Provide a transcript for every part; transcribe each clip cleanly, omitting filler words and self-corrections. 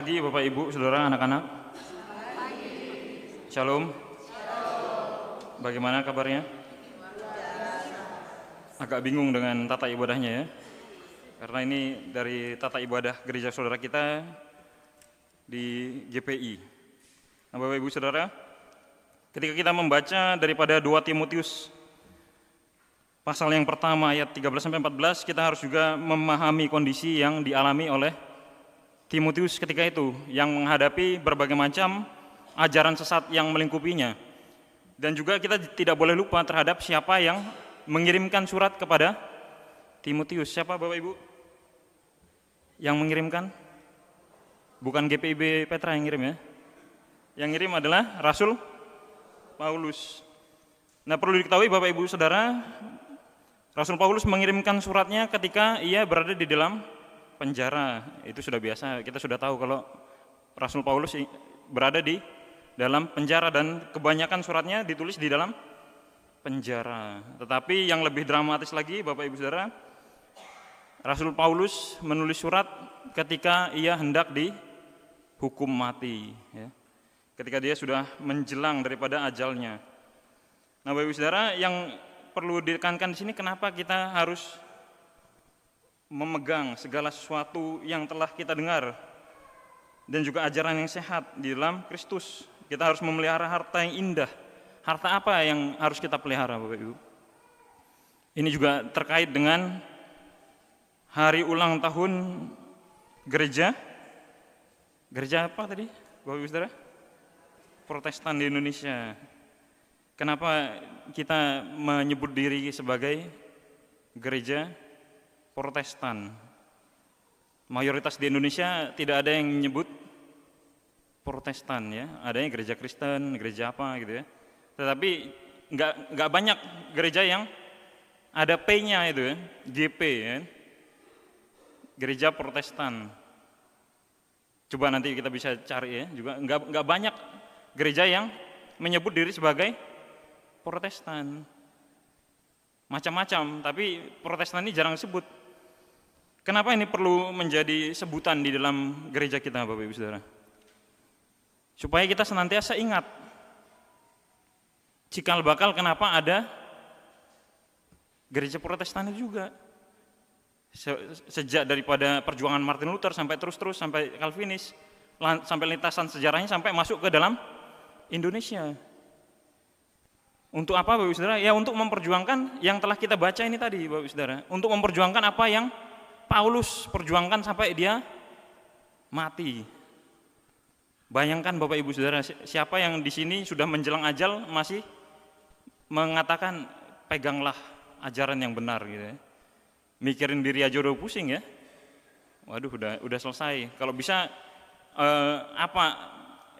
Pagi Bapak Ibu, Saudara, anak-anak. Shalom. Bagaimana kabarnya? Agak bingung dengan tata ibadahnya ya. Karena ini dari tata ibadah gereja saudara kita di GPI. Nah, Bapak Ibu Saudara, ketika kita membaca daripada 2 Timotius pasal yang pertama ayat 13-14, kita harus juga memahami kondisi yang dialami oleh Timotius ketika itu yang menghadapi berbagai macam ajaran sesat yang melingkupinya. Dan juga kita tidak boleh lupa terhadap siapa yang mengirimkan surat kepada Timotius. Siapa Bapak Ibu yang mengirimkan? Bukan GPIB Petra yang ngirim ya. Yang ngirim adalah Rasul Paulus. Nah, perlu diketahui Bapak Ibu Saudara, Rasul Paulus mengirimkan suratnya ketika ia berada di dalam penjara. Itu sudah biasa, kita sudah tahu kalau Rasul Paulus berada di dalam penjara dan kebanyakan suratnya ditulis di dalam penjara. Tetapi yang lebih dramatis lagi Bapak Ibu Saudara, Rasul Paulus menulis surat ketika ia hendak dihukum mati ya. Ketika dia sudah menjelang daripada ajalnya. Nah, Bapak Ibu Saudara, yang perlu ditekankan di sini, kenapa kita harus memegang segala sesuatu yang telah kita dengar dan juga ajaran yang sehat di dalam Kristus. Kita harus memelihara harta yang indah. Harta apa yang harus kita pelihara Bapak Ibu? Ini juga terkait dengan hari ulang tahun gereja. Gereja apa tadi Bapak Ibu Saudara? Protestan di Indonesia. Kenapa kita menyebut diri sebagai gereja Protestan? Mayoritas di Indonesia tidak ada yang menyebut Protestan ya, adanya gereja Kristen, gereja apa gitu ya. Tetapi nggak banyak gereja yang ada P-nya itu ya, GP ya, gereja Protestan. Coba nanti kita bisa cari ya, juga nggak banyak gereja yang menyebut diri sebagai Protestan. Macam-macam, tapi Protestan ini jarang disebut. Kenapa ini perlu menjadi sebutan di dalam gereja kita Bapak Ibu Saudara? Supaya kita senantiasa ingat cikal bakal kenapa ada gereja Protestan itu juga. Sejak daripada perjuangan Martin Luther sampai terus sampai Calvinis, sampai lintasan sejarahnya sampai masuk ke dalam Indonesia. Untuk apa Bapak Ibu Saudara? Ya untuk memperjuangkan yang telah kita baca ini tadi Bapak Ibu Saudara. Untuk memperjuangkan apa yang Paulus perjuangkan sampai dia mati. Bayangkan Bapak Ibu Saudara, siapa yang di sini sudah menjelang ajal masih mengatakan peganglah ajaran yang benar gitu ya. Mikirin diri aja udah pusing ya. Waduh udah selesai. Kalau bisa apa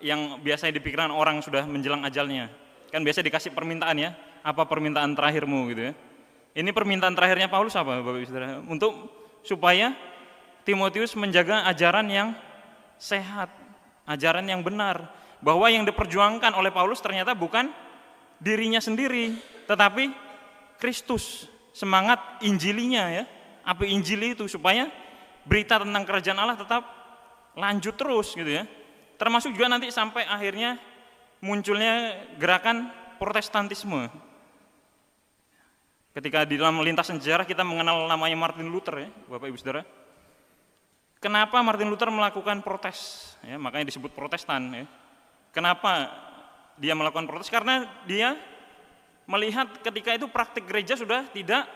yang biasanya dipikirkan orang sudah menjelang ajalnya? Kan biasa dikasih permintaan ya. Apa permintaan terakhirmu gitu ya. Ini permintaan terakhirnya Paulus apa Bapak Ibu Saudara? Untuk supaya Timotius menjaga ajaran yang sehat, ajaran yang benar, bahwa yang diperjuangkan oleh Paulus ternyata bukan dirinya sendiri, tetapi Kristus, semangat Injilinya ya. Apa Injili itu? Supaya berita tentang kerajaan Allah tetap lanjut terus gitu ya. Termasuk juga nanti sampai akhirnya munculnya gerakan Protestantisme. Ketika di dalam lintasan sejarah kita mengenal namanya Martin Luther ya, Bapak Ibu Saudara. Kenapa Martin Luther melakukan protes? Ya, makanya disebut Protestan. Ya. Kenapa dia melakukan protes? Karena dia melihat ketika itu praktik gereja sudah tidak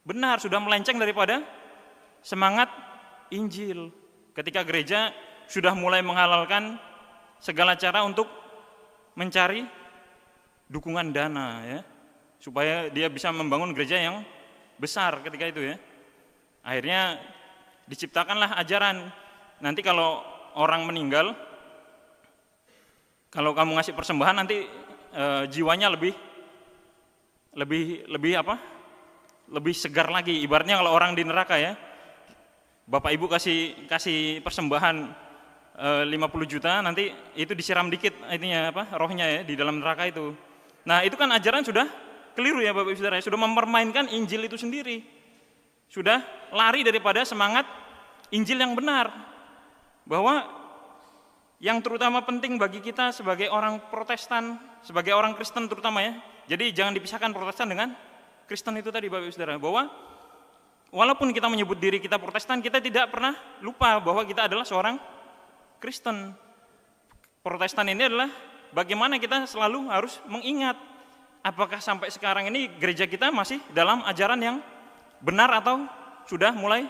benar, sudah melenceng daripada semangat Injil. Ketika gereja sudah mulai menghalalkan segala cara untuk mencari dukungan dana ya, supaya dia bisa membangun gereja yang besar ketika itu ya. Akhirnya diciptakanlah ajaran, nanti kalau orang meninggal, kalau kamu ngasih persembahan nanti jiwanya lebih apa? Lebih segar lagi. Ibaratnya kalau orang di neraka ya, Bapak Ibu kasih persembahan 50 juta, nanti itu disiram dikit ininya apa? Rohnya ya di dalam neraka itu. Nah, itu kan ajaran sudah keliru ya Bapak Ibu Saudara, sudah mempermainkan Injil itu sendiri. Sudah lari daripada semangat Injil yang benar, bahwa yang terutama penting bagi kita sebagai orang Protestan, sebagai orang Kristen terutama ya. Jadi jangan dipisahkan Protestan dengan Kristen itu tadi Bapak Ibu Saudara, bahwa walaupun kita menyebut diri kita Protestan, kita tidak pernah lupa bahwa kita adalah seorang Kristen. Protestan ini adalah bagaimana kita selalu harus mengingat apakah sampai sekarang ini gereja kita masih dalam ajaran yang benar atau sudah mulai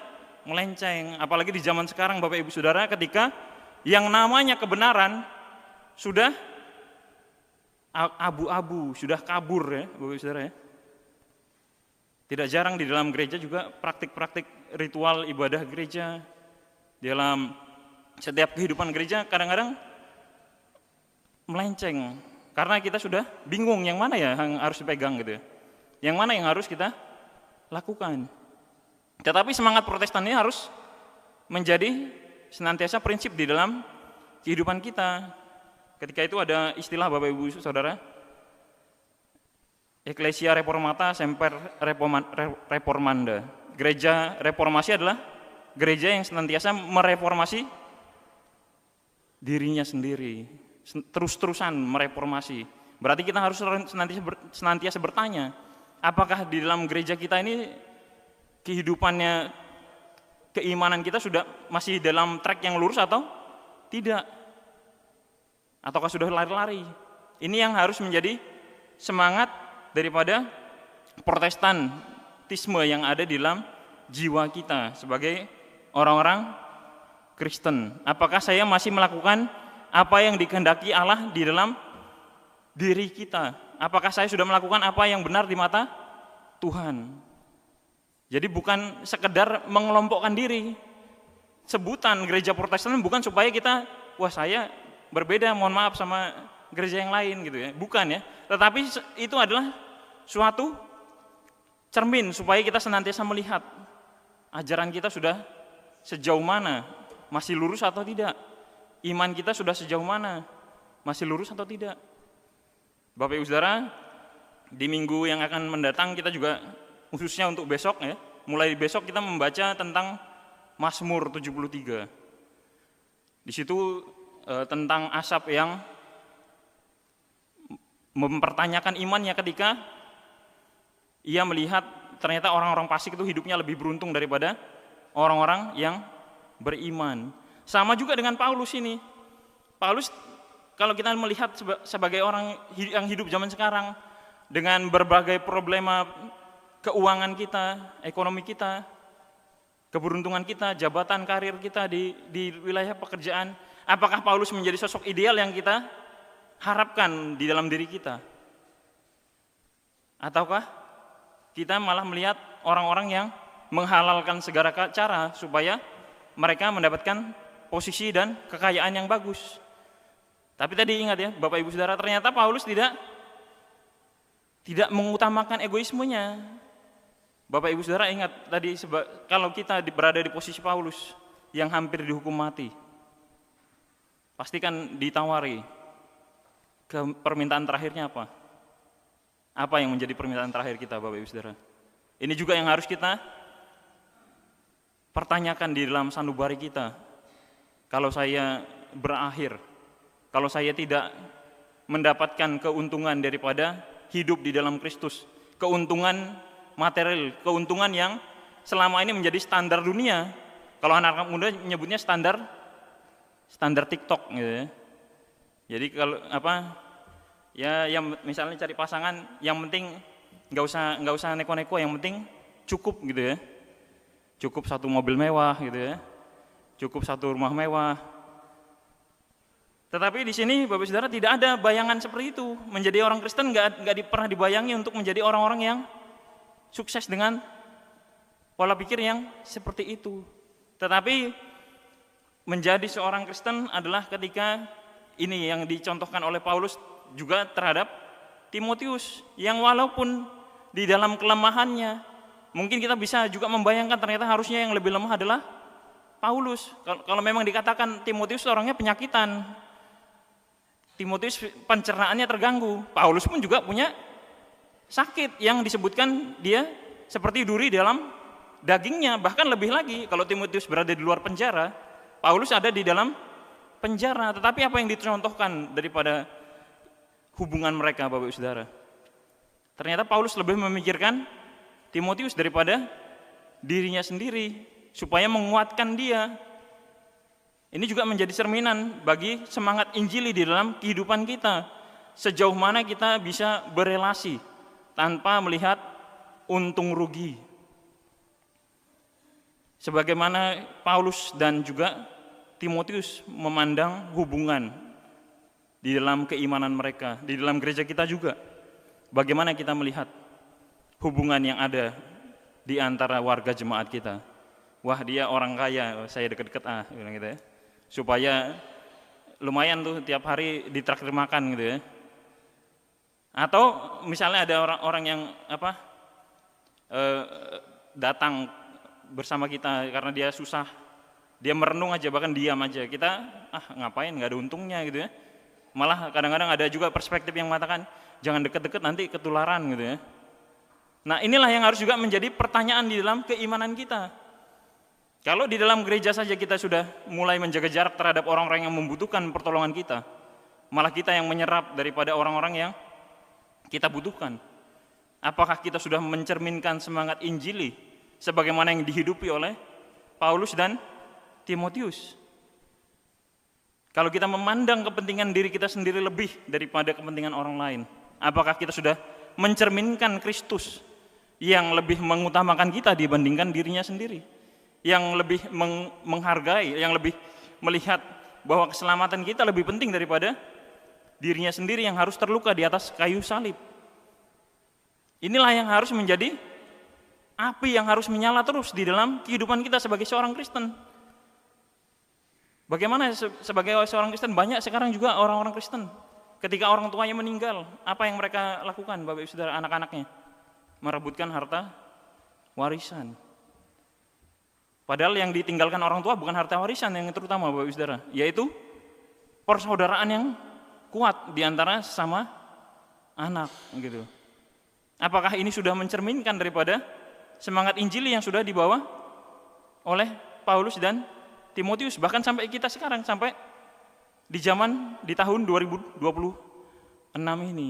melenceng. Apalagi di zaman sekarang Bapak Ibu Saudara, ketika yang namanya kebenaran sudah abu-abu, sudah kabur ya Bapak Ibu Saudara ya. Tidak jarang di dalam gereja juga praktik-praktik ritual ibadah gereja, dalam setiap kehidupan gereja kadang-kadang melenceng. Karena kita sudah bingung yang mana ya yang harus dipegang gitu ya. Yang mana yang harus kita lakukan. Tetapi semangat Protestan ini harus menjadi senantiasa prinsip di dalam kehidupan kita. Ketika itu ada istilah Bapak Ibu Saudara, Ecclesia Reformata Semper Reformanda. Gereja reformasi adalah gereja yang senantiasa mereformasi dirinya sendiri, terus-terusan mereformasi. Berarti kita harus senantiasa bertanya, apakah di dalam gereja kita ini kehidupannya, keimanan kita sudah masih dalam track yang lurus atau tidak? Ataukah sudah lari-lari? Ini yang harus menjadi semangat daripada Protestantisme yang ada di dalam jiwa kita sebagai orang-orang Kristen. Apakah saya masih melakukan apa yang dikehendaki Allah di dalam diri kita? Apakah saya sudah melakukan apa yang benar di mata Tuhan? Jadi bukan sekedar mengelompokkan diri. Sebutan gereja Protestan bukan supaya kita, wah saya berbeda, mohon maaf sama gereja yang lain gitu ya. Bukan ya. Tetapi itu adalah suatu cermin supaya kita senantiasa melihat ajaran kita sudah sejauh mana, masih lurus atau tidak. Iman kita sudah sejauh mana, masih lurus atau tidak. Bapak Ibu Saudara, di minggu yang akan mendatang kita juga khususnya untuk besok ya, mulai besok kita membaca tentang Mazmur 73. Di situ tentang Asaf yang mempertanyakan imannya ketika ia melihat ternyata orang-orang fasik itu hidupnya lebih beruntung daripada orang-orang yang beriman. Sama juga dengan Paulus ini. Paulus kalau kita melihat sebagai orang yang hidup zaman sekarang dengan berbagai problema keuangan kita, ekonomi kita, keberuntungan kita, jabatan karir kita di wilayah pekerjaan, apakah Paulus menjadi sosok ideal yang kita harapkan di dalam diri kita? Ataukah kita malah melihat orang-orang yang menghalalkan segala cara supaya mereka mendapatkan posisi dan kekayaan yang bagus? Tapi tadi ingat ya Bapak Ibu Saudara, ternyata Paulus tidak mengutamakan egoismenya. Bapak Ibu Saudara ingat tadi, kalau kita berada di posisi Paulus yang hampir dihukum mati, pasti kan ditawari ke permintaan terakhirnya apa? Apa yang menjadi permintaan terakhir kita Bapak Ibu Saudara? Ini juga yang harus kita pertanyakan di dalam sanubari kita. Kalau saya berakhir, kalau saya tidak mendapatkan keuntungan daripada hidup di dalam Kristus, keuntungan material, keuntungan yang selama ini menjadi standar dunia. Kalau anak-anak muda menyebutnya standar TikTok gitu ya. Jadi kalau ya yang misalnya cari pasangan, yang penting nggak usah neko-neko, yang penting cukup gitu ya. Cukup satu mobil mewah gitu ya. Cukup satu rumah mewah. Tetapi di sini Bapak Saudara tidak ada bayangan seperti itu. Menjadi orang Kristen nggak pernah dibayangi untuk menjadi orang-orang yang sukses dengan pola pikir yang seperti itu. Tetapi menjadi seorang Kristen adalah ketika ini yang dicontohkan oleh Paulus juga terhadap Timotius, yang walaupun di dalam kelemahannya, mungkin kita bisa juga membayangkan ternyata harusnya yang lebih lemah adalah Paulus. Kalau memang dikatakan Timotius orangnya penyakitan, Timotius pencernaannya terganggu, Paulus pun juga punya sakit yang disebutkan dia seperti duri dalam dagingnya. Bahkan lebih lagi, kalau Timotius berada di luar penjara, Paulus ada di dalam penjara. Tetapi apa yang dicontohkan daripada hubungan mereka, Bapak Ibu Saudara? Ternyata Paulus lebih memikirkan Timotius daripada dirinya sendiri, supaya menguatkan dia. Ini juga menjadi cerminan bagi semangat Injili di dalam kehidupan kita. Sejauh mana kita bisa berelasi tanpa melihat untung rugi. Sebagaimana Paulus dan juga Timotius memandang hubungan di dalam keimanan mereka, di dalam gereja kita juga. Bagaimana kita melihat hubungan yang ada di antara warga jemaat kita. Wah, dia orang kaya, saya deket-deket bilang gitu ya. Supaya lumayan tuh tiap hari ditraktir makan gitu ya. Atau misalnya ada orang-orang yang datang bersama kita karena dia susah, dia merenung aja, bahkan diam aja, kita ngapain, nggak ada untungnya gitu ya. Malah kadang-kadang ada juga perspektif yang mengatakan jangan deket-deket nanti ketularan gitu ya. Nah, inilah yang harus juga menjadi pertanyaan di dalam keimanan kita. Kalau di dalam gereja saja kita sudah mulai menjaga jarak terhadap orang-orang yang membutuhkan pertolongan kita, malah kita yang menyerap daripada orang-orang yang kita butuhkan. Apakah kita sudah mencerminkan semangat Injili sebagaimana yang dihidupi oleh Paulus dan Timotius? Kalau kita memandang kepentingan diri kita sendiri lebih daripada kepentingan orang lain, apakah kita sudah mencerminkan Kristus yang lebih mengutamakan kita dibandingkan dirinya sendiri, yang lebih menghargai, yang lebih melihat bahwa keselamatan kita lebih penting daripada dirinya sendiri yang harus terluka di atas kayu salib? Inilah yang harus menjadi api yang harus menyala terus di dalam kehidupan kita sebagai seorang Kristen. Bagaimana sebagai seorang Kristen, banyak sekarang juga orang-orang Kristen ketika orang tuanya meninggal, apa yang mereka lakukan, Bapak Ibu Saudara, anak-anaknya? Merebutkan harta warisan. Padahal yang ditinggalkan orang tua bukan harta warisan yang terutama, Bapak Ibu Saudara, yaitu persaudaraan yang kuat di antara sesama anak gitu. Apakah ini sudah mencerminkan daripada semangat Injili yang sudah dibawa oleh Paulus dan Timotius, bahkan sampai kita sekarang, sampai di tahun 2026 ini.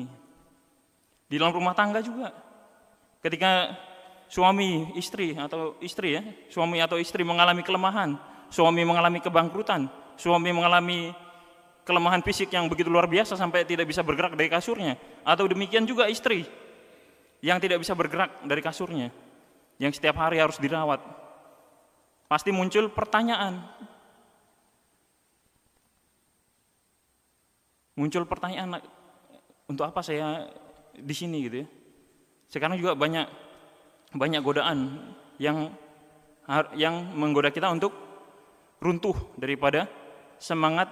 Di dalam rumah tangga juga, ketika suami istri mengalami kelemahan, suami mengalami kebangkrutan, suami mengalami kelemahan fisik yang begitu luar biasa sampai tidak bisa bergerak dari kasurnya, atau demikian juga istri yang tidak bisa bergerak dari kasurnya, yang setiap hari harus dirawat, pasti muncul pertanyaan. Untuk apa saya di sini gitu ya? Sekarang juga banyak godaan yang menggoda kita untuk runtuh daripada semangat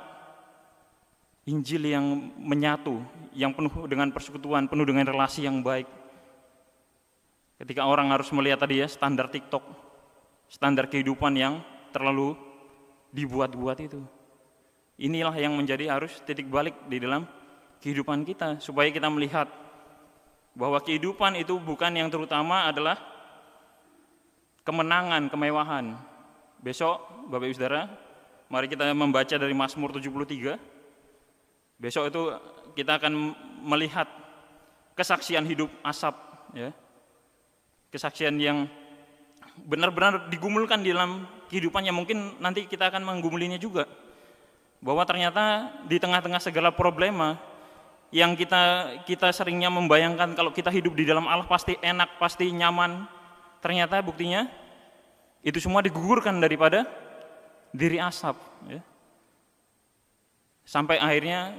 Injil yang menyatu, yang penuh dengan persekutuan, penuh dengan relasi yang baik. Ketika orang harus melihat tadi ya, standar TikTok, standar kehidupan yang terlalu dibuat-buat itu. Inilah yang menjadi harus titik balik di dalam kehidupan kita, supaya kita melihat bahwa kehidupan itu bukan yang terutama adalah kemenangan, kemewahan. Besok Bapak Ibu Saudara, mari kita membaca dari Mazmur 73. Besok itu kita akan melihat kesaksian hidup Asaf ya. Kesaksian yang benar-benar digumulkan di dalam kehidupannya. Mungkin nanti kita akan menggumulinya juga, bahwa ternyata di tengah-tengah segala problema yang kita seringnya membayangkan kalau kita hidup di dalam Allah pasti enak, pasti nyaman, ternyata buktinya itu semua digugurkan daripada diri Asaf ya. Sampai akhirnya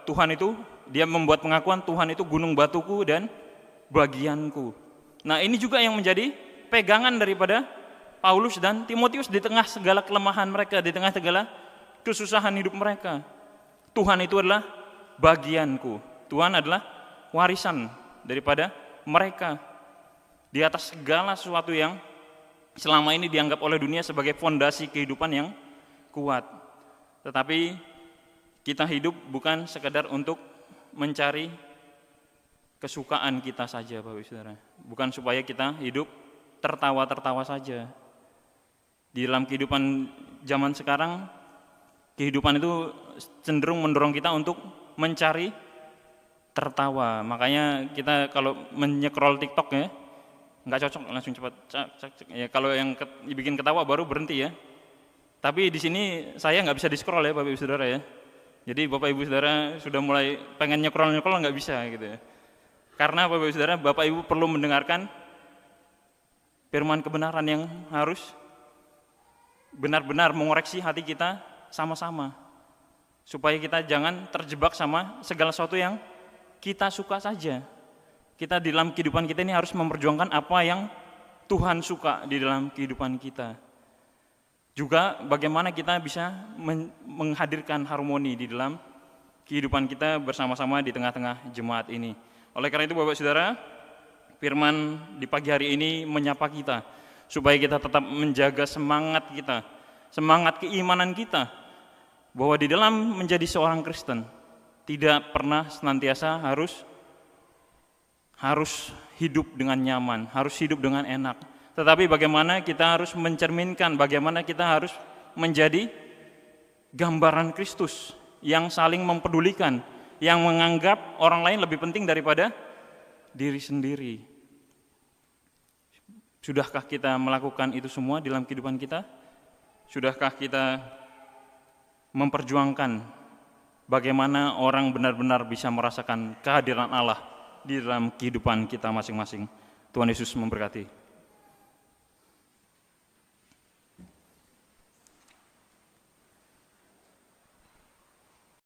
Tuhan itu, dia membuat pengakuan, Tuhan itu gunung batuku dan bagianku. Nah, ini juga yang menjadi pegangan daripada Paulus dan Timotius di tengah segala kelemahan mereka, di tengah segala kesusahan hidup mereka. Tuhan itu adalah bagianku. Tuhan adalah warisan daripada mereka. Di atas segala sesuatu yang selama ini dianggap oleh dunia sebagai fondasi kehidupan yang kuat. Tetapi kita hidup bukan sekedar untuk mencari kesukaan kita saja, Bapak Ibu Saudara. Bukan supaya kita hidup tertawa-tertawa saja. Di dalam kehidupan zaman sekarang, kehidupan itu cenderung mendorong kita untuk mencari tertawa. Makanya kita kalau menyekrol TikTok ya, nggak cocok langsung cepat. Ya, kalau yang dibikin ketawa baru berhenti ya. Tapi di sini saya nggak bisa di-scroll ya Bapak Ibu Saudara ya. Jadi Bapak Ibu Saudara sudah mulai pengen nyekrol-nyekrol nggak bisa gitu ya. Karena Bapak Ibu Saudara, Bapak Ibu perlu mendengarkan firman kebenaran yang harus benar-benar mengoreksi hati kita sama-sama. Supaya kita jangan terjebak sama segala sesuatu yang kita suka saja. Kita di dalam kehidupan kita ini harus memperjuangkan apa yang Tuhan suka di dalam kehidupan kita. Juga bagaimana kita bisa menghadirkan harmoni di dalam kehidupan kita bersama-sama di tengah-tengah jemaat ini. Oleh karena itu Bapak Saudara, firman di pagi hari ini menyapa kita supaya kita tetap menjaga semangat kita, semangat keimanan kita, bahwa di dalam menjadi seorang Kristen tidak pernah senantiasa harus hidup dengan nyaman, harus hidup dengan enak. Tetapi bagaimana kita harus mencerminkan, bagaimana kita harus menjadi gambaran Kristus yang saling mempedulikan, yang menganggap orang lain lebih penting daripada diri sendiri. Sudahkah kita melakukan itu semua di dalam kehidupan kita? Sudahkah kita memperjuangkan bagaimana orang benar-benar bisa merasakan kehadiran Allah di dalam kehidupan kita masing-masing? Tuhan Yesus memberkati.